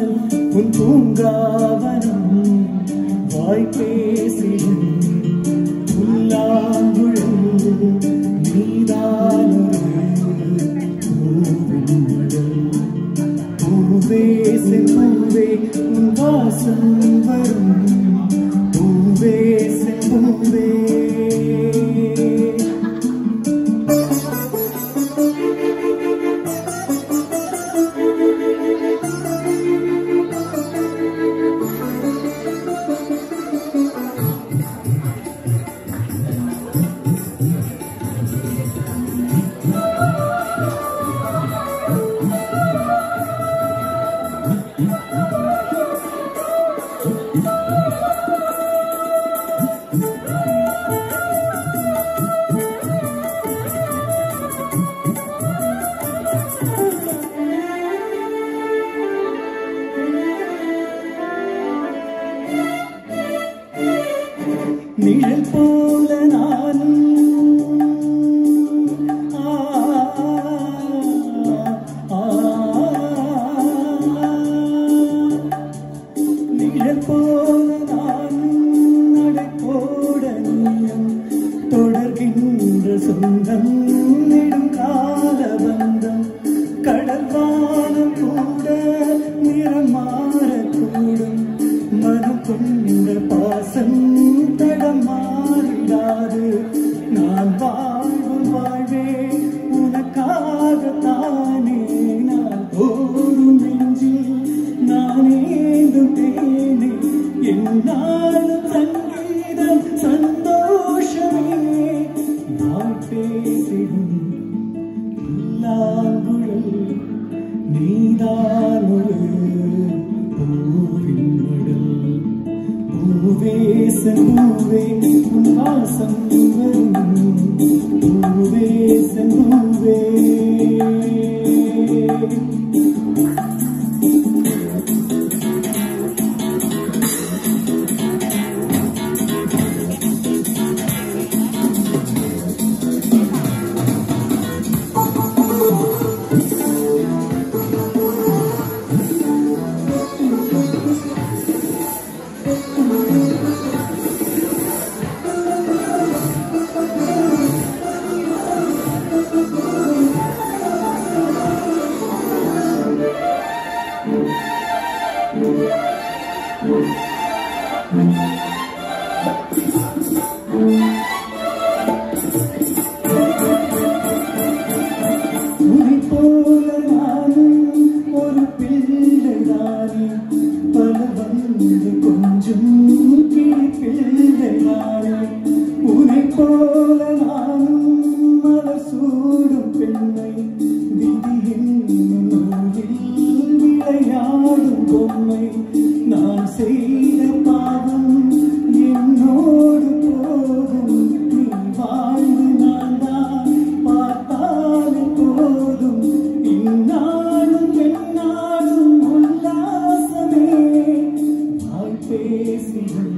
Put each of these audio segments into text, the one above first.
வாசல் உன் பூங்காவனம் வாய்ப்பேசிடும் புல்லாங்குழல் நீதானொரு பூவே செம்பூவே உன் வாசம் வரும் பூவே செம்பூவே நிழல் போல நானும் நிழல் போல நானும் நடைபோட நீயும் தொடர்கின்ற சொந்தம் நெடும் கால பந்தம் கடல் வானம் கூட நிறம் மாறக்கூடும் மனம் கொண்ட பாசம் தடமாறிடாது நான் வாழ்வும் வாழ்வே உனக்காகத்தானே நான் ஓடும் நெஞ்சில் நானேதும் தேனே என்னாலும் சங்கீதம் சந்தோஷமே நான் பேசிடும் புல்லாங்குழல் நீதானொரு பூவின் மடல் பூவே செம்பூவே உன் வாசம் வரும் பூவே செம்பூவே உன்னை போல நானும் ஒரு பிள்ளைதானே பல வந்து கொஞ்சம் கிளி பிள்ளைதானே உன்னை போல நானும் மலர் சூடும் பெண்ணை விதியின் நூலில் விளையாடும் பொம்மை நான் செய்த பாவம் என்னோடு போகும் நீ வாழ்ந்து நான் தான் பார்த்தாலே போதும் இந்நாளும் எந்நாளும் உல்லாசமே நான் பேசிடும்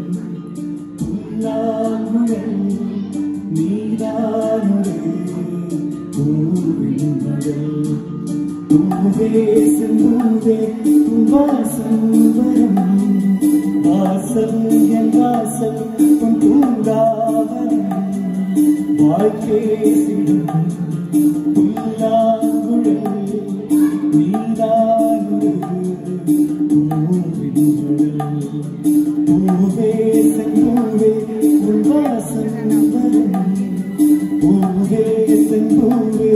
புல்லாங்குழல் நீதானொரு பூவின் மடல் பூவே செம்பூவே உன் வாசம் வரும் வாசல் என் வாசல் உன் பூங்காவனம் வாய்ப்பேசிடும் புல்லாங்குழல் நீதானொரு பூவின் மடல் பூவே செம்பூவே உன் வாசம் வரும் பூவே செம்பூவே